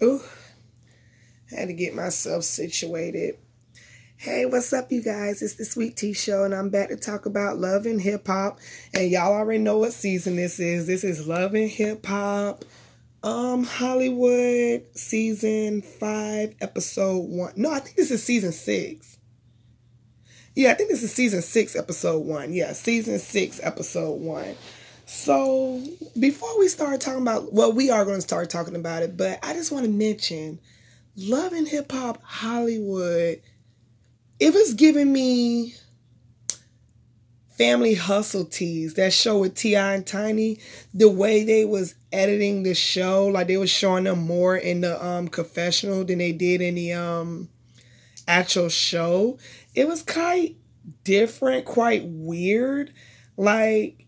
Ooh, had to get myself situated. Hey, what's up, you guys? It's the Sweet Tea Show, and I'm back to talk about love and hip hop. And y'all already know what season this is. This is Love and Hip Hop, Hollywood, season 5, episode 1. No, I think this is season 6. Yeah, I think this is season 6, episode 1. Yeah, season 6, episode 1. So, before we start talking about, well, we are going to start talking about it, but I just want to mention Love and Hip Hop Hollywood. It was giving me Family Hustle tease, that show with T.I. and Tiny. The way they was editing the show, like they was showing them more in the confessional than they did in the actual show. It was quite different, quite weird. Like,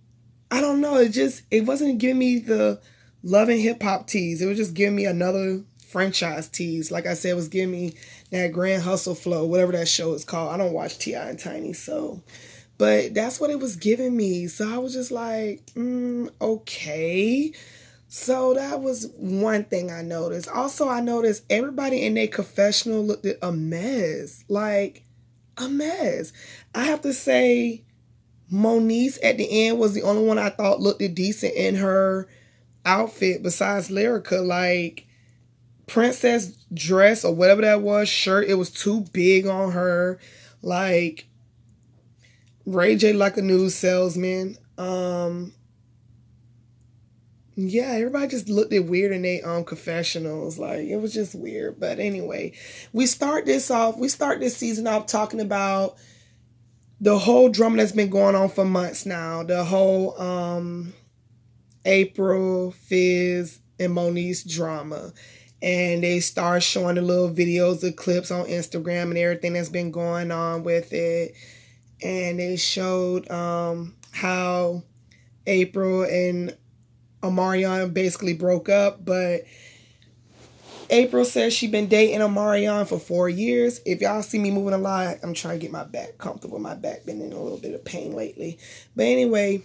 I don't know, it wasn't giving me the Love and Hip Hop tease. It was just giving me another franchise tease. Like I said, it was giving me that Grand Hustle flow, whatever that show is called. I don't watch T.I. and Tiny, so, but that's what it was giving me. So I was just like, okay. So that was one thing I noticed. Also, I noticed everybody in their confessional looked a mess. Like, a mess. I have to say, Moniece at the end was the only one I thought looked decent in her outfit besides Lyrica. Like, princess dress or whatever that was, shirt, it was too big on her. Like, Ray J like a news salesman. Yeah, everybody just looked it weird in their confessionals. Like, it was just weird. But anyway, we start this season off talking about the whole drama that's been going on for months now. The whole April, Fizz, and Moniece drama. And they start showing the little videos, the clips on Instagram and everything that's been going on with it. And they showed how April and Omarion basically broke up, but April says she been dating Omarion for 4 years. If y'all see me moving a lot, I'm trying to get my back comfortable. My back been in a little bit of pain lately. But anyway,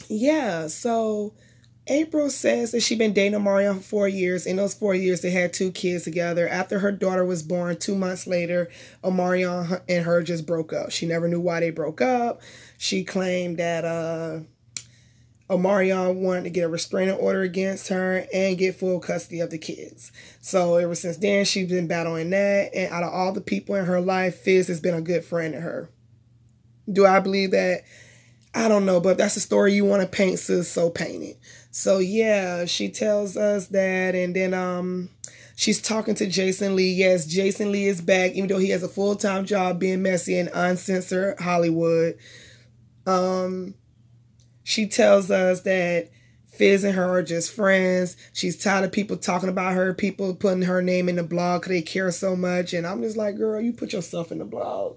yeah, so April says that she been dating Omarion for 4 years. In those 4 years, they had 2 kids together. After her daughter was born, 2 months later, Omarion and her just broke up. She never knew why they broke up. She claimed that Omarion wanted to get a restraining order against her and get full custody of the kids. So ever since then, she's been battling that. And out of all the people in her life, Fizz has been a good friend to her. Do I believe that? I don't know, but if that's the story you want to paint, sis, so paint it. So yeah, she tells us that, and then she's talking to Jason Lee. Yes, Jason Lee is back, even though he has a full-time job being messy in uncensored Hollywood. She tells us that Fizz and her are just friends. She's tired of people talking about her, people putting her name in the blog because they care so much. And I'm just like, girl, you put yourself in the blog.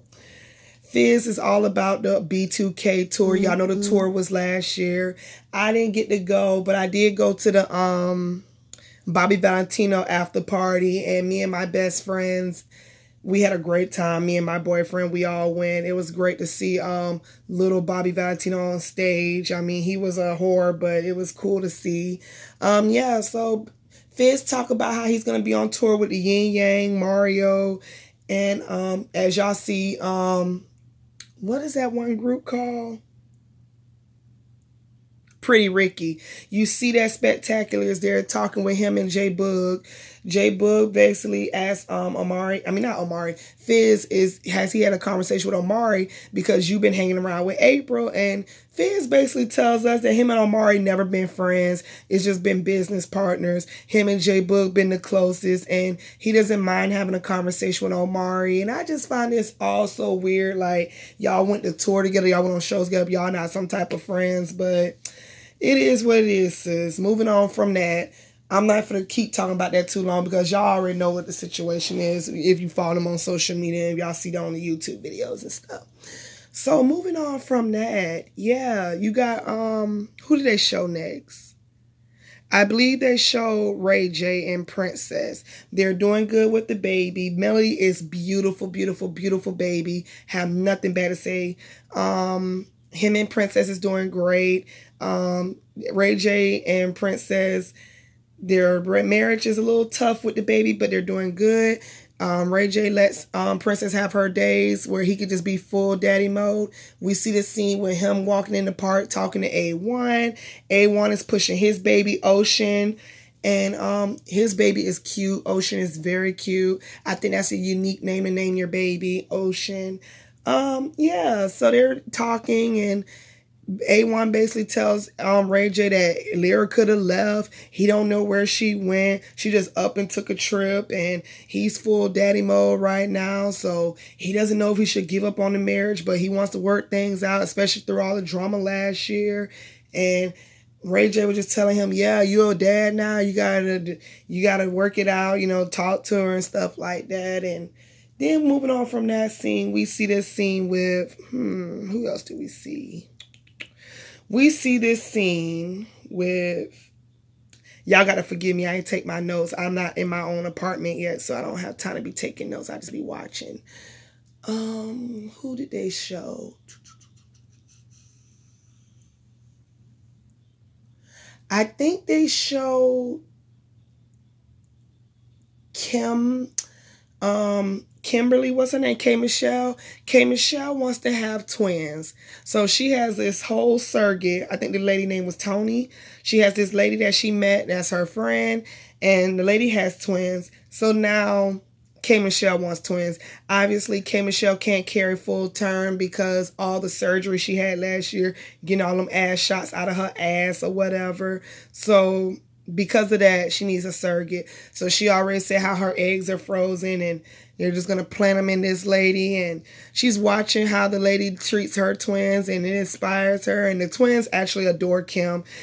Fizz is all about the B2K tour. Y'all know the tour was last year. I didn't get to go, but I did go to the Bobby Valentino after party, and me and my best friends, we had a great time. Me and my boyfriend, we all went. It was great to see little Bobby Valentino on stage. I mean, he was a whore, but it was cool to see. Yeah, so Fizz talk about how he's gonna be on tour with the Yin Yang, Mario, and as y'all see, what is that one group called? Pretty Ricky. You see that Spectacular is there talking with him and J Boog. J Boog basically asked Fizz has he had a conversation with Omari because you've been hanging around with April, and Fizz basically tells us that him and Omari never been friends. It's just been business partners. Him and J Boog been the closest, and he doesn't mind having a conversation with Omari. And I just find this all so weird. Like, y'all went to tour together, y'all went on shows together, y'all not some type of friends, but it is what it is, sis. Moving on from that. I'm not going to keep talking about that too long because y'all already know what the situation is if you follow them on social media and y'all see them on the YouTube videos and stuff. So moving on from that, yeah, you got, who did they show next? I believe they showed Ray J and Princess. They're doing good with the baby. Melody is beautiful, beautiful, beautiful baby. Have nothing bad to say. Him and Princess is doing great. Ray J and Princess, Their marriage is a little tough with the baby, but they're doing good. Ray J lets Princess have her days where he could just be full daddy mode. We see the scene with him walking in the park talking to A1. A1 is pushing his baby, Ocean. And his baby is cute. Ocean is very cute. I think that's a unique name to name your baby, Ocean. Yeah, so they're talking, and A1 basically tells Ray J that Lyra could have left. He don't know where she went. She just up and took a trip, and he's full daddy mode right now. So he doesn't know if he should give up on the marriage, but he wants to work things out, especially through all the drama last year. And Ray J was just telling him, yeah, you're a dad now. You gotta work it out, talk to her and stuff like that. And then moving on from that scene, we see this scene with, who else do we see? We see this scene with, y'all got to forgive me, I ain't take my notes. I'm not in my own apartment yet, so I don't have time to be taking notes. I just be watching. Who did they show? I think they showed Kimberly, what's her name? K. Michelle. K. Michelle wants to have twins. So she has this whole surrogate. I think the lady name was Tony. She has this lady that she met that's her friend. And the lady has twins. So now K. Michelle wants twins. Obviously, K. Michelle can't carry full term because all the surgery she had last year, getting all them ass shots out of her ass or whatever. So because of that, she needs a surrogate. So she already said how her eggs are frozen and they're just going to plant them in this lady. And she's watching how the lady treats her twins and it inspires her. And the twins actually adore Kimberly.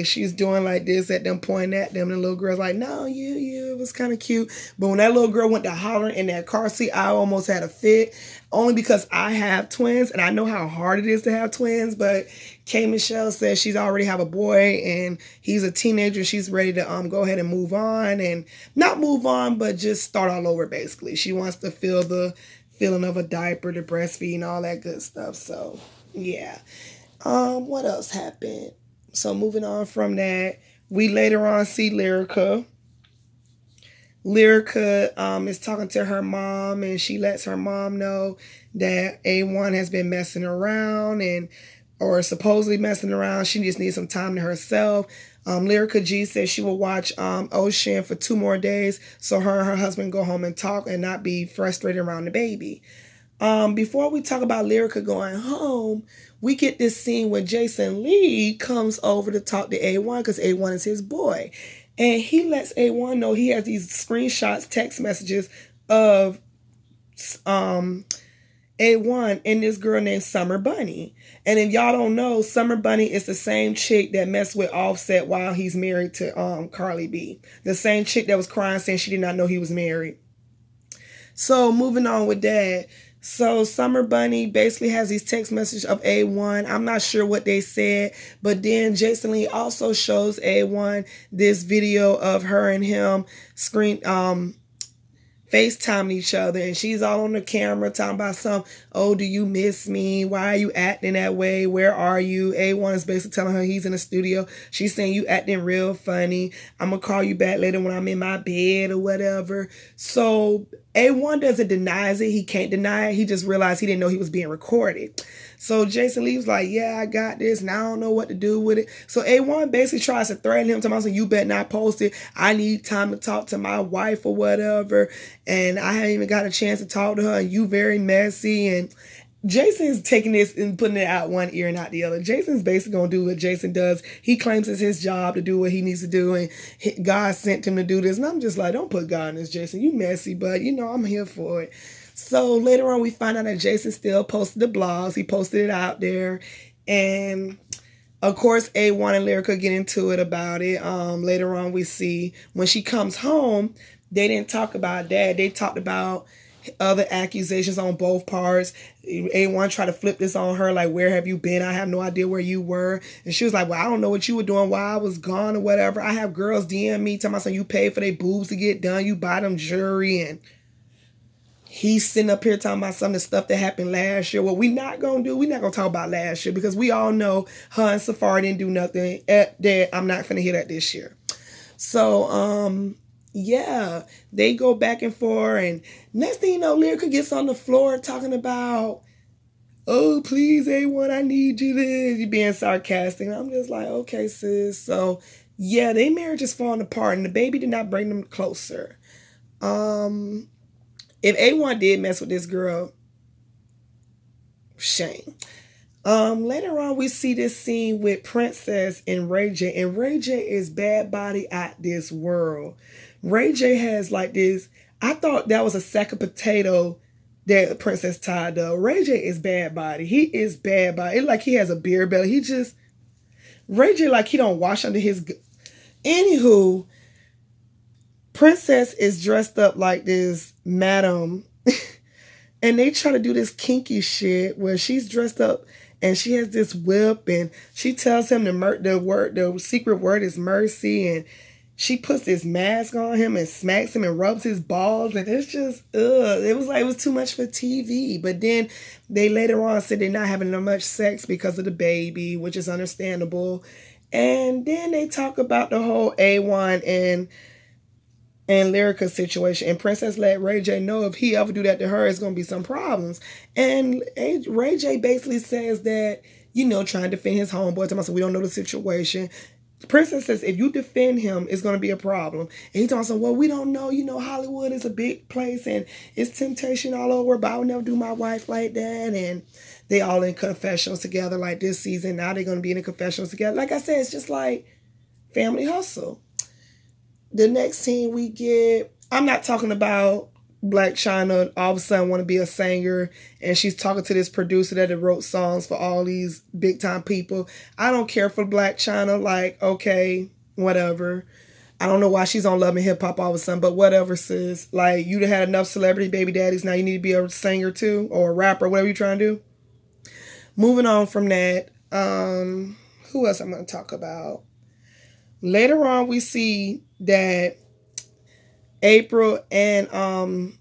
She's doing like this at them, pointing at them. The little girl's like, no, you. It was kind of cute. But when that little girl went to hollering in that car seat, I almost had a fit. Only because I have twins and I know how hard it is to have twins. But K. Michelle says she's already have a boy and he's a teenager. She's ready to go ahead and move on, and not move on, but just start all over basically. She wants to feel the feeling of a diaper, the breastfeeding, all that good stuff. So yeah. What else happened? So moving on from that, we later on see Lyrica. Lyrica is talking to her mom, and she lets her mom know that A1 has been messing around or supposedly messing around. She just needs some time to herself. Lyrica G says she will watch Ocean for 2 more days so her and her husband go home and talk and not be frustrated around the baby. Before we talk about Lyrica going home, we get this scene when Jason Lee comes over to talk to A1 because A1 is his boy. And he lets A1 know he has these screenshots, text messages of A1 and this girl named Summer Bunny. And if y'all don't know, Summer Bunny is the same chick that messed with Offset while he's married to Carly B. The same chick that was crying saying she did not know he was married. So moving on with that. So Summer Bunny basically has these text messages of A1. I'm not sure what they said, but then Jason Lee also shows A1 this video of her and him FaceTiming each other, and she's all on the camera talking about oh, do you miss me? Why are you acting that way? Where are you? A1 is basically telling her he's in the studio. She's saying, you acting real funny. I'm going to call you back later when I'm in my bed or whatever. So A1 doesn't deny it. He can't deny it. He just realized he didn't know he was being recorded. So Jason Lee was like, yeah, I got this. Now I don't know what to do with it. So A1 basically tries to threaten him. Saying, you better not post it. I need time to talk to my wife or whatever. And I haven't even got a chance to talk to her. And you very messy. And Jason's taking this and putting it out one ear and out the other. Jason's basically going to do what Jason does. He claims it's his job to do what he needs to do. And God sent him to do this. And I'm just like, don't put God in this, Jason. You messy, but I'm here for it. So later on, we find out that Jason still posted the blogs. He posted it out there. And of course, A1 and Lyrica get into it about it. Later on, we see when she comes home, they didn't talk about that. They talked about other accusations on both parts. A1 tried to flip this on her, like, where have you been? I have no idea where you were. And she was like, well, I don't know what you were doing while I was gone or whatever. I have girls DM me, telling me you paid for their boobs to get done. You buy them jewelry and He's sitting up here talking about some of the stuff that happened last year. What we not gonna do, we're not gonna talk about last year because we all know her and Safaree didn't do nothing. That I'm not gonna hear that this year. So yeah, they go back and forth, and next thing you know, Lyrica gets on the floor talking about, oh please A1, I need you to, you being sarcastic. And I'm just like, okay sis. So yeah, their marriage is falling apart, and the baby did not bring them closer. If A1 did mess with this girl, shame. Later on, we see this scene with Princess and Ray J. And Ray J is bad body at this world. Ray J has like this, I thought that was a sack of potato that Princess tied up. Ray J is bad body. He is bad body. It's like he has a beer belly. Ray J like he don't wash under his... Anywho, Princess is dressed up like this madam. And they try to do this kinky shit where she's dressed up and she has this whip and she tells him the secret word is mercy, and she puts this mask on him and smacks him and rubs his balls, and it's just it was too much for TV. But then they later on said they're not having much sex because of the baby, which is understandable. And then they talk about the whole A1 and Lyrica situation, and Princess let Ray J know if he ever do that to her, it's gonna be some problems. And Ray J basically says that, trying to defend his homeboy, so we don't know the situation. Princess says if you defend him, it's gonna be a problem. And he talks about, well, we don't know, Hollywood is a big place and it's temptation all over, but I would never do my wife like that. And they all in confessionals together like this season. Now they're gonna be in the confessionals together. Like I said, it's just like family hustle. The next scene we get, I'm not talking about Blac Chyna all of a sudden want to be a singer, and she's talking to this producer that wrote songs for all these big time people. I don't care for Blac Chyna. Like, okay, whatever. I don't know why she's on Love and Hip Hop all of a sudden, but whatever, sis. Like, you had enough celebrity baby daddies. Now you need to be a singer too, or a rapper, whatever you're trying to do. Moving on from that, who else I'm going to talk about? Later on, we see that April and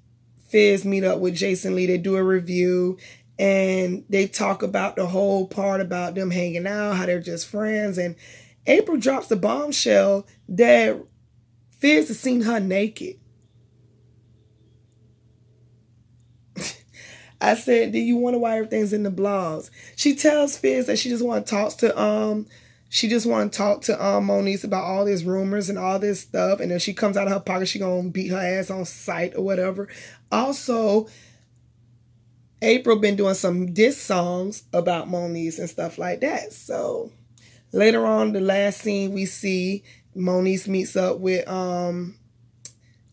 Fizz meet up with Jason Lee. They do a review, and they talk about the whole part about them hanging out, how they're just friends. And April drops the bombshell that Fizz has seen her naked. I said, do you wonder why everything's in the blogs? She tells Fizz that she just want to talk to Moniece about all these rumors and all this stuff. And if she comes out of her pocket, she gonna beat her ass on sight or whatever. Also, April been doing some diss songs about Moniece and stuff like that. So later on, the last scene we see, Moniece meets up with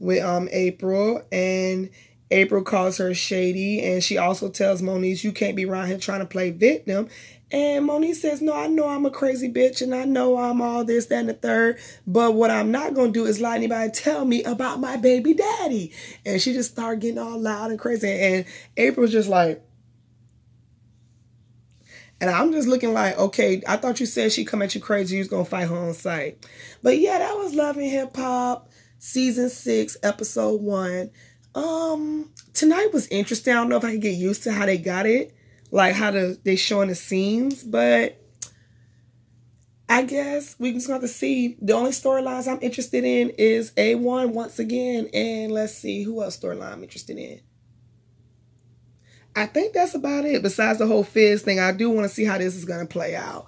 April, and April calls her shady, and she also tells Moniece, you can't be around here trying to play victim. And Moniece says, no, I know I'm a crazy bitch, and I know I'm all this, that, and the third, but what I'm not going to do is let anybody tell me about my baby daddy. And she just started getting all loud and crazy, and April's just like, and I'm just looking like, okay, I thought you said she come at you crazy, you was going to fight her on sight. But yeah, that was Love and Hip Hop, Season 6, Episode 1. Tonight was interesting. I don't know if I can get used to how they got it, like how they showing the scenes, but I guess we just got to see. The only storylines I'm interested in is A1 once again, and let's see who else storyline I'm interested in. I think that's about it. Besides the whole Fizz thing, I do want to see how this is gonna play out.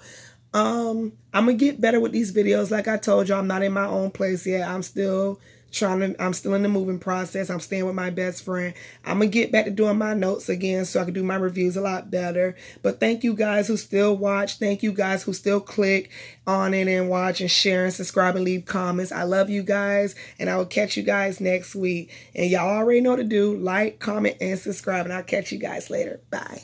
I'm gonna get better with these videos. Like I told you, I'm not in my own place yet. I'm still in the moving process. I'm staying with my best friend. I'm going to get back to doing my notes again so I can do my reviews a lot better. But thank you guys who still watch. Thank you guys who still click on it and watch and share and subscribe and leave comments. I love you guys, and I will catch you guys next week. And y'all already know what to do. Like, comment, and subscribe, and I'll catch you guys later. Bye.